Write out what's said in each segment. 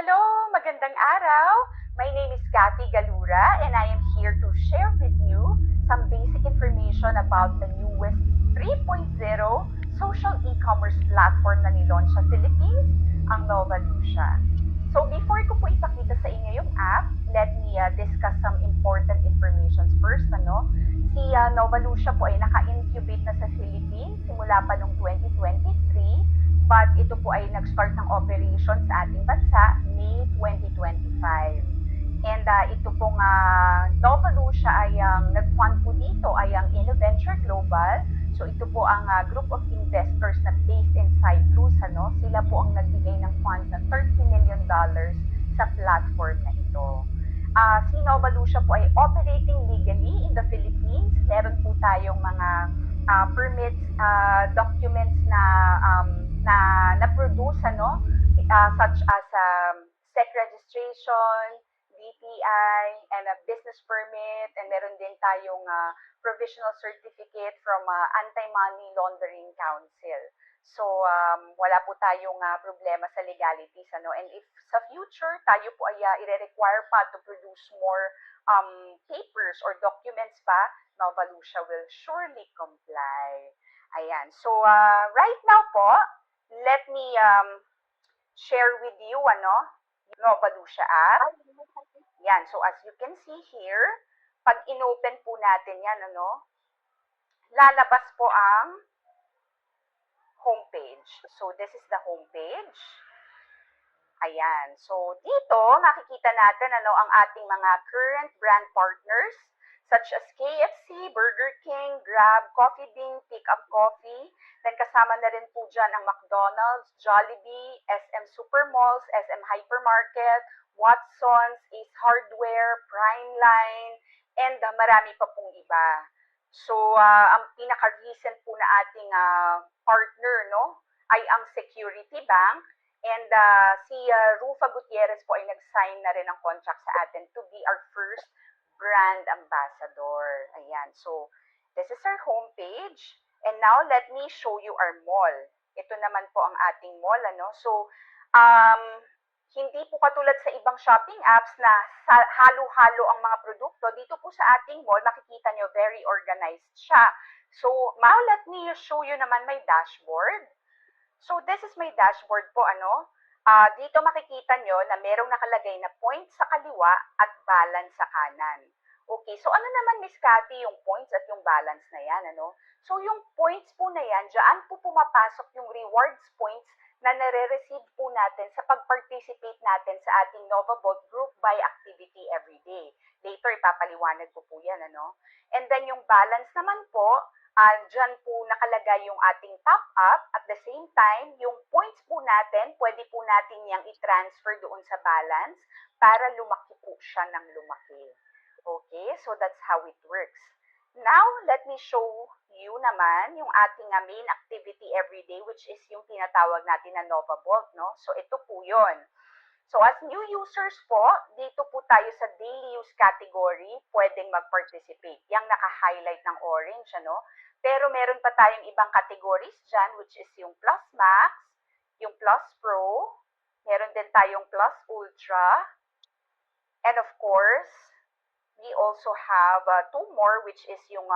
Hello, magandang araw. My name is Kathy Galura and I am here to share with you some basic information about the newest 3.0 social e-commerce platform na nilaunch sa Philippines, ang Novalucia. So before ko po ipakita sa inyo yung app, let me discuss some important information first. Si Novalucia po ay naka-incubate na sa Philippines simula pa noong 2023. But ito po ay nag-start ng operation sa ating bansa May 2025. And ito pong Novalucia ay nag-fund po dito ay ang InnoVenture Global. So ito po ang group of investors na based in Cyprus. Sila po ang nagbigay ng fund na $30 million sa platform na ito. Si Novalucia po ay operating legally in the Philippines. Meron po tayong mga permits, documents na produce such as SEC registration, DTI, and a business permit, and meron din tayong provisional certificate from Anti-Money Laundering Council. So, wala po tayong problema sa legalities. And if sa future, tayo po ay i-require pa to produce more papers or documents pa, Novalucia will surely comply. Ayan. So, right now po, let me share with you, Novalucia app. Yan. So, as you can see here, pag inopen po natin yan, lalabas po ang homepage. So, this is the homepage. Ayan. So, dito, makikita natin ang ating mga current brand partners such as KFC, Burger King, Grab, Coffee Bean, Pickup Coffee. Then kasama na rin po dyan ang McDonald's, Jollibee, SM Supermalls, SM Hypermarket, Watsons, Ace Hardware, Primeline, and marami pa pong iba. So, ang pinaka-recent po na ating partner, ay ang Security Bank. And si Rufa Gutierrez po ay nag-sign na rin ng contract sa atin to be our first brand ambassador. Ayan. So, this is our homepage. And now, let me show you our mall. Ito naman po ang ating mall, So, hindi po katulad sa ibang shopping apps na halo-halo ang mga produkto. Dito po sa ating mall, makikita nyo, very organized siya. So, now let me show you naman my dashboard. So, this is my dashboard po, dito makikita nyo na merong nakalagay na point sa kaliwa at balance sa kanan. Okay, so ano naman, Miss Cathy, yung points at yung balance na yan, So, yung points po na yan, dyan po pumapasok yung rewards points na nare-receive po natin sa pag-participate natin sa ating NovaVolt Group by Activity Everyday. Later, ipapaliwanag ko po yan, And then, yung balance naman po, dyan po nakalagay yung ating top-up. At the same time, yung points po natin, pwede po natin yung i-transfer doon sa balance para lumaki po siya ng lumaki. Okay, so that's how it works. Now, let me show you naman yung ating main activity everyday, which is yung tinatawag natin na NovaVolt, So, ito po yun. So, as new users po, dito po tayo sa daily use category, pwedeng mag-participate. Yang naka-highlight ng orange, Pero meron pa tayong ibang categories dyan, which is yung Plus Max, yung Plus Pro, meron din tayong Plus Ultra, and of course, we also have two more, which is yung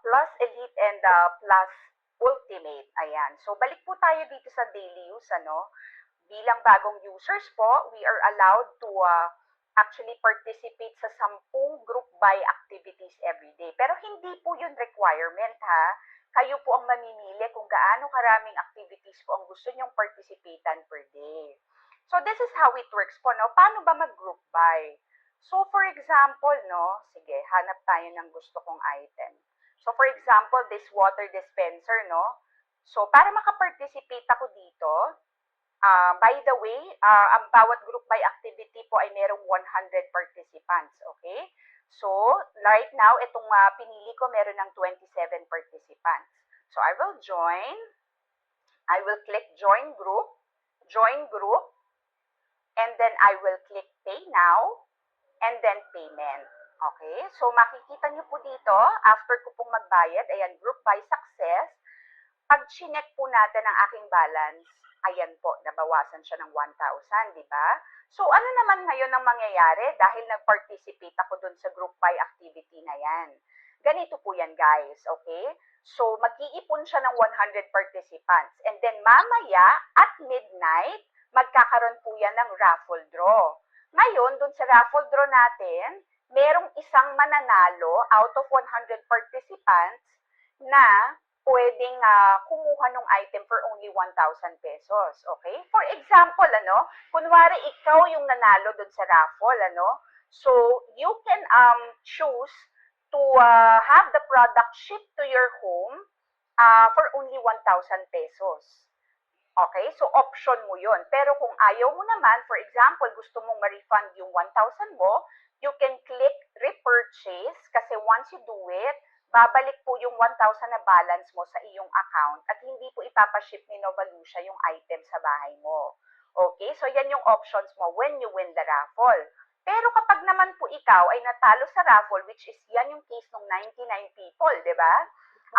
Plus Elite and Plus Ultimate. Ayan. So, balik po tayo dito sa daily use, Bilang bagong users po, we are allowed to actually participate sa 10 group buy activities every day. Pero hindi po yun requirement, ha? Kayo po ang mamimili kung gaano karaming activities po ang gusto nyong participatean per day. So, this is how it works po, Paano ba mag-group buy? So, for example, sige, hanap tayo ng gusto kong item. So, for example, this water dispenser, So, para makaparticipate ako dito, by the way, ang bawat group by activity po ay merong 100 participants, okay? So, right now, itong pinili ko meron ng 27 participants. So, I will join. I will click join group, and then I will click pay now, and then payment. Okay? So, makikita nyo po dito, after ko pong magbayad, ayan, group by success, Pag chinek po natin ang aking balance, ayan po, nabawasan siya ng 1,000, di ba? So, ano naman ngayon ang mangyayari dahil nag-participate ako dun sa group buy activity na yan? Ganito po yan, guys, okay? So, mag-iipon siya ng 100 participants. And then, mamaya, at midnight, magkakaroon po yan ng raffle draw. Ngayon, dun sa raffle draw natin, merong isang mananalo out of 100 participants na pwedeng kumuha ng item for only 1,000 pesos. Okay? For example, kunwari ikaw yung nanalo dun sa raffle, so you can choose to have the product shipped to your home for only 1,000 pesos. Okay? So, option mo yun. Pero kung ayaw mo naman, for example, gusto mong ma-refund yung 1,000 mo, you can click repurchase kasi once you do it, babalik po yung 1,000 na balance mo sa iyong account at hindi po ipapaship ni Novalucia yung item sa bahay mo. Okay? So, yan yung options mo when you win the raffle. Pero kapag naman po ikaw ay natalo sa raffle, which is yan yung case ng 99 people, di ba?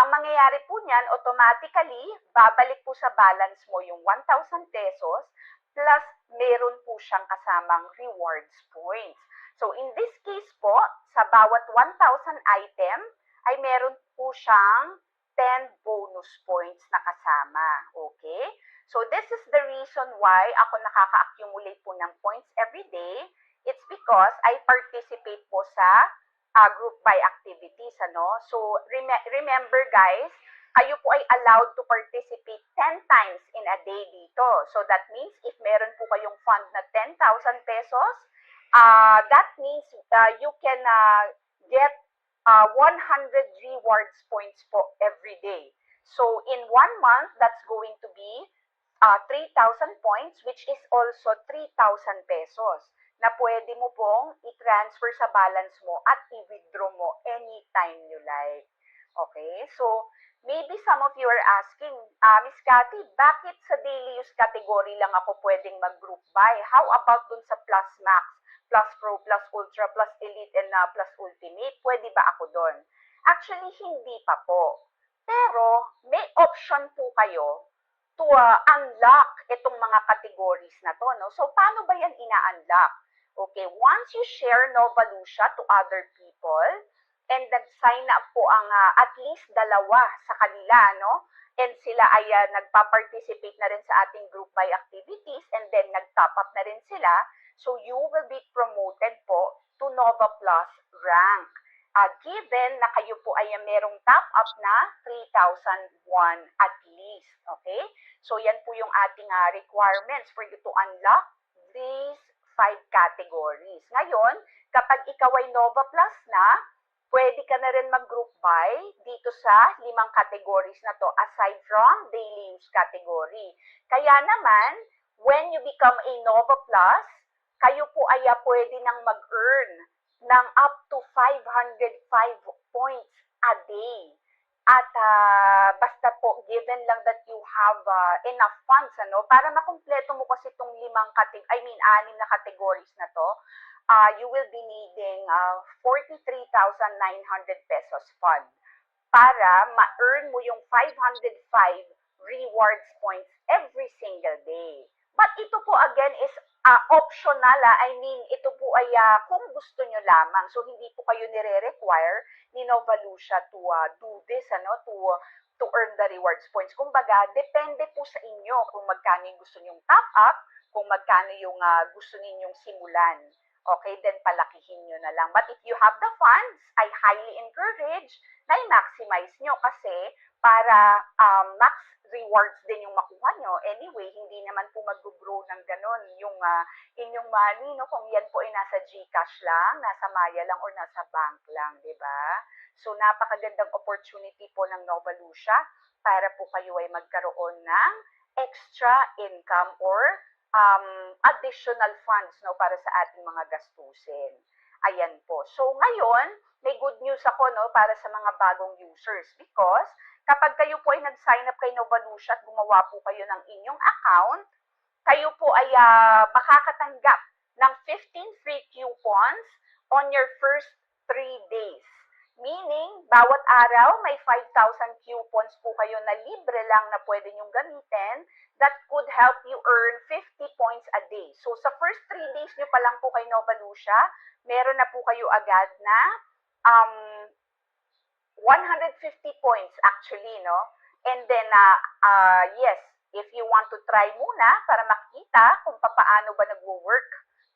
Ang mangyayari po niyan, automatically, babalik po sa balance mo yung 1,000 pesos plus meron po siyang kasamang rewards points. So, in this case po, sa bawat 1,000 item, ay meron po siyang 10 bonus points na kasama. Okay? So, this is the reason why ako nakaka-accumulate po ng points every day. It's because I participate po sa group buy activities, So, remember guys, kayo po ay allowed to participate 10 times in a day dito. So, that means if meron po kayong fund na 10,000 pesos, that means you can get 100 rewards points po every day. So, in 1 month, that's going to be 3,000 points, which is also 3,000 pesos na pwede mo pong i-transfer sa balance mo at i-withdraw mo anytime you like. Okay? So, maybe some of you are asking, Miss Cathy, bakit sa daily use category lang ako pwedeng mag-group buy? How about dun sa Plus Max, Plus Pro, Plus Ultra, Plus Elite, and Plus Ultimate? Pwede ba ako dun? Actually, hindi pa po. Pero, may option po kayo to unlock itong mga categories na to, no? So, paano ba yan ina-unlock? Okay, once you share Novalucia to other people, and nag-sign up po ang at least dalawa sa kanila, no? And sila ay nagpa-participate na rin sa ating group buy activities, and then nag-top up na rin sila, so you will be promoted po to Nova Plus rank. Given na kayo po ay merong top up na 3,001 at least. Okay? So, yan po yung ating requirements for you to unlock these 5 categories. Ngayon, kapag ikaw ay Nova Plus na, pwede ka na rin mag-group buy dito sa 5 categories na to aside from daily use category. Kaya naman, when you become a Nova Plus, kayo po ay pwede nang mag-earn ng up to 505 points a day. At basta po, given lang that you have enough funds, para makumpleto mo kasi itong 6 na categories na to, you will be needing 43,900 pesos fund para ma-earn mo yung 505 rewards points every single day. But ito po again is optional. Ito po ay kung gusto nyo lamang. So, hindi po kayo nire-require ni Novalucia to do this, to earn the rewards points. Kumbaga, depende po sa inyo kung magkano yung gusto nyong top up, kung magkano yung gusto ninyong simulan. Okay, then palakihin nyo na lang. But if you have the funds, I highly encourage na i-maximize nyo kasi para max rewards din yung makuha nyo. Anyway, hindi naman po mag-grow ng ganon yung inyong money, no? Kung yan po ay nasa GCash lang, nasa Maya lang, or nasa bank lang, di ba? So, napakagandang opportunity po ng Novalucia para po kayo ay magkaroon ng extra income or additional funds, no, para sa ating mga gastusin. Ayan po. So, ngayon, may good news ako, no, para sa mga bagong users because kapag kayo po ay nag-sign up kay Novalucia at gumawa po kayo ng inyong account, kayo po ay makakatanggap ng 15 free coupons on your first 3 days. Meaning, bawat araw may 5,000 coupons po kayo na libre lang na pwede nyong gamitin that could help you earn 50 points a day. So, sa first 3 days nyo pa lang po kay Nova Lucia, meron na po kayo agad na 150 points actually, no? And then, yes, if you want to try muna para makita kung paano ba nagwo-work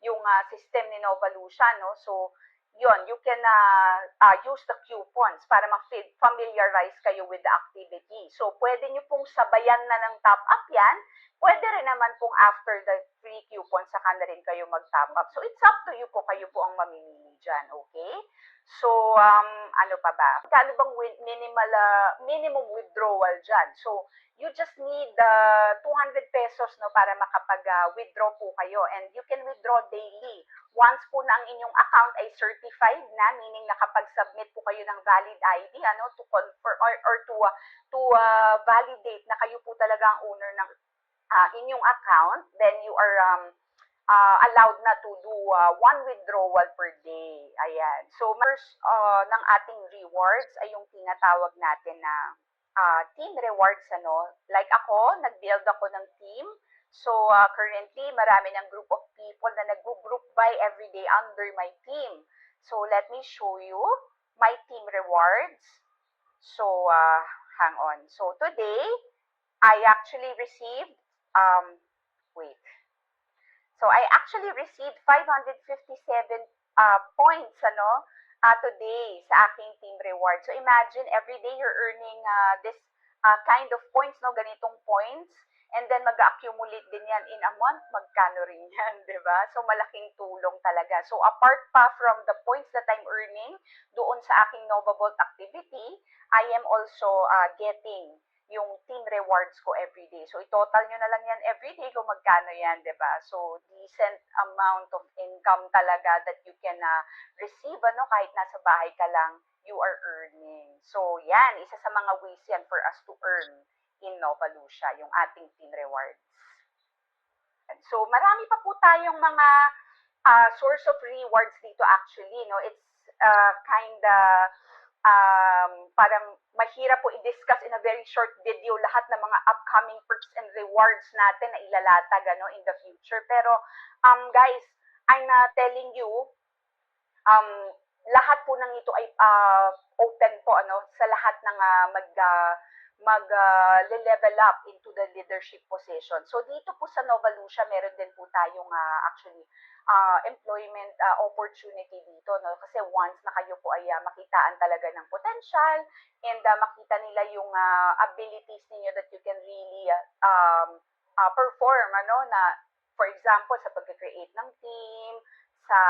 yung system ni Nova Lucia, no? So, yon, you can use the coupons para ma-familiarize kayo with the activity. So, pwede nyo pong sabayan na ng top up yan. Pwede rin naman pong after the free coupons, saka na rin kayo mag-top up. So, it's up to you po. Kayo po ang mamimili dyan, okay? So, ano pa ba? Kano bang minimum withdrawal dyan? So, you just need 200 pesos no, para makapag-withdraw po kayo. And you can withdraw daily. Once po na ang inyong account ay certified na, meaning nakapag-submit po kayo ng valid ID, ano, to confirm or to validate na kayo po talaga ang owner ng inyong account, then you are allowed na to do 1 withdrawal per day. Ayan. So, first ng ating rewards ay yung tinatawag natin na team rewards, ano. Like ako, nag-build ako ng team. So, currently, marami ng group of people na nag-group buy every day under my team. So, let me show you my team rewards. So, hang on. So, today, I actually received, wait. So, I actually received 557 points, ano, today sa aking team reward. So, imagine, every day you're earning this kind of points, no, ganitong points. And then, mag-accumulate din yan in a month, magkano rin yan, di ba? So, malaking tulong talaga. So, apart pa from the points that I'm earning doon sa aking NovaVault activity, I am also getting yung team rewards ko every day. So, i-total nyo na lang yan every day kung magkano yan, di ba? So, decent amount of income talaga that you can receive, ano, kahit nasa bahay ka lang, you are earning. So, yan, isa sa mga ways yan for us to earn in Nova Lucia, yung ating team rewards. And so, marami pa po tayong mga source of rewards dito actually, no? It's parang mahirap po i-discuss in a very short video lahat ng mga upcoming perks and rewards natin na ilalatag, ano, in the future. Pero, guys, I'm telling you, lahat po ng ito ay open po, ano, sa lahat ng mag-level up into the leadership position. So, dito po sa Nova Lucia, meron din po tayong actually employment opportunity dito, no? Kasi once na kayo po ay makitaan talaga ng potential and makita nila yung abilities ninyo that you can really perform, ano, na for example, sa pag-create ng team, sa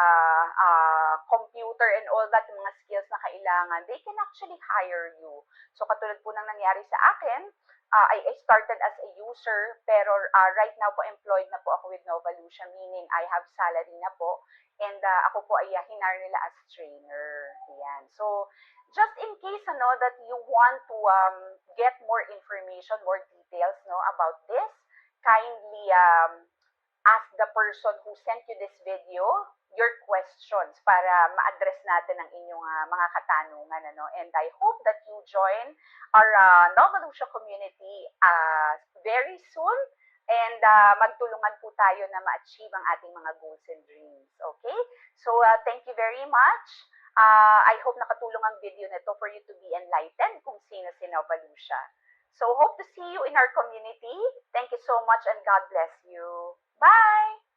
computer and all that, yung mga skills na kailangan, they can actually hire you. So, katulad po ng nangyari sa akin, I started as a user, pero right now po employed na po ako with Nova Lucia, meaning I have salary na po, and ako po ay hinar nila as trainer. Ayan. So, just in case, ano, that you want to get more information, more details, no, about this, kindly ask the person who sent you this video your questions para ma-address natin ang inyong mga katanungan, ano. And I hope that you join our Nova Lucia community very soon, and magtulungan po tayo na ma-achieve ang ating mga goals and dreams. Okay? So, thank you very much. I hope nakatulong ang video nito for you to be enlightened kung sino si Nova Lucia. So, hope to see you in our community. Thank you so much and God bless you. Bye!